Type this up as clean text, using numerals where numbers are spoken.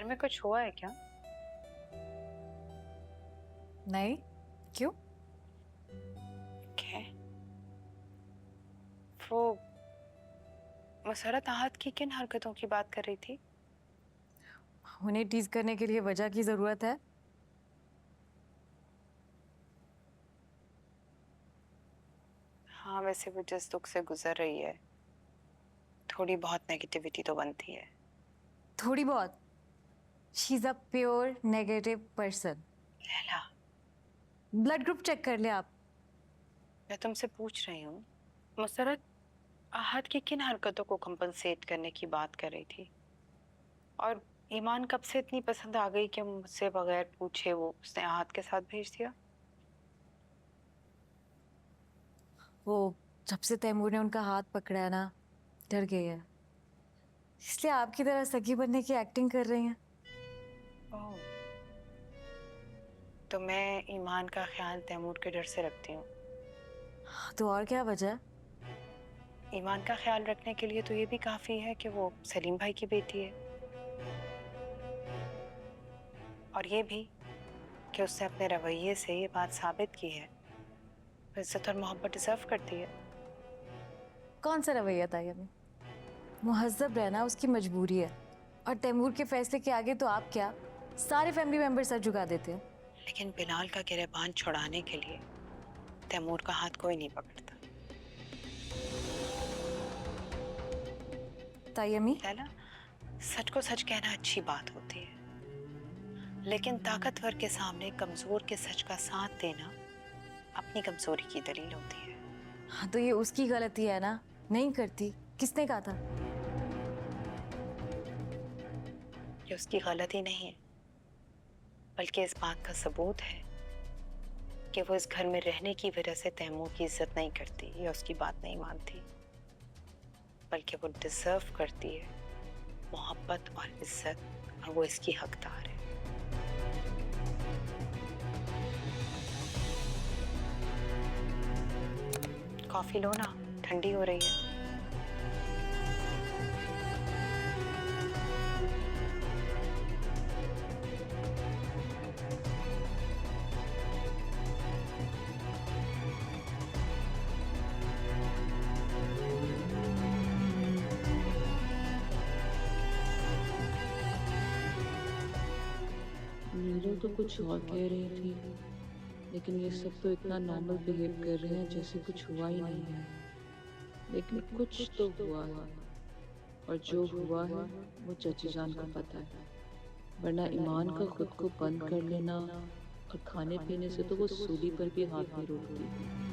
घर में कुछ हुआ है क्या? नहीं, क्यों? क्या? वो मसरत आहत की किन हरकतों की बात कर रही थी? उन्हें टीज करने के लिए वजह की जरूरत है। हाँ, वैसे वो जिस दुख से गुजर रही है, थोड़ी बहुत नेगेटिविटी तो बनती है। थोड़ी बहुत। She is a pure negative person. Laila, blood group check कर ले आप। मैं तुमसे पूछ रही हूँ, मसरत आहत की किन हरकतों को कंपनसेट करने की बात कर रही थी? और ईमान कब से इतनी पसंद आ गई कि मुझसे बगैर पूछे वो उसने आहत के साथ भेज दिया? वो जब से तैमूर ने उनका हाथ पकड़ा है ना, डर गई है। इसलिए आपकी तरह सगी बनने की एक्टिंग कर रही हैं। ओह, तो मैं ईमान का ख्याल तैमूर के डर से रखती हूँ। तो और क्या वजह है? ईमान का ख्याल रखने के लिए तो ये भी काफी है कि वो सलीम भाई की बेटी है, और ये भी कि उसने अपने रवैये से ये बात साबित की है वो इज्जत और मोहब्बत डिजर्व करती है। कौन सा रवैया था ये? मुहज्जब रहना उसकी मजबूरी है, और तैमूर के फैसले के आगे तो आप क्या, सारे फैमिली मेंबर सर झुका देते हैं। लेकिन बिलाल का गिरबान छुड़ाने के लिए तैमूर का हाथ कोई नहीं पकड़ता। तायमी, लैला, सच को सच कहना अच्छी बात होती है, लेकिन ताकतवर के सामने कमजोर के सच का साथ देना अपनी कमजोरी की दलील होती है। हाँ तो ये उसकी गलती है ना, नहीं करती। किसने कहा था? ये उसकी गलती नहीं है, बल्कि इस बात का सबूत है कि वो इस घर में रहने की वजह से तैमूर की इज्जत नहीं करती या उसकी बात नहीं मानती, बल्कि वो डिजर्व करती है मोहब्बत और इज्जत, और वो इसकी हकदार है। कॉफी लो ना, ठंडी हो रही है। नीरू तो कुछ और कह रही थी, लेकिन ये सब तो इतना नॉर्मल बिहेव कर रहे हैं जैसे कुछ हुआ ही नहीं है। लेकिन कुछ तो हुआ है, और जो हुआ है वो चाची जान को पता है। वरना ईमान का खुद को बंद कर लेना और खाने पीने से तो वो सूली पर भी हाथ नहीं रोकती।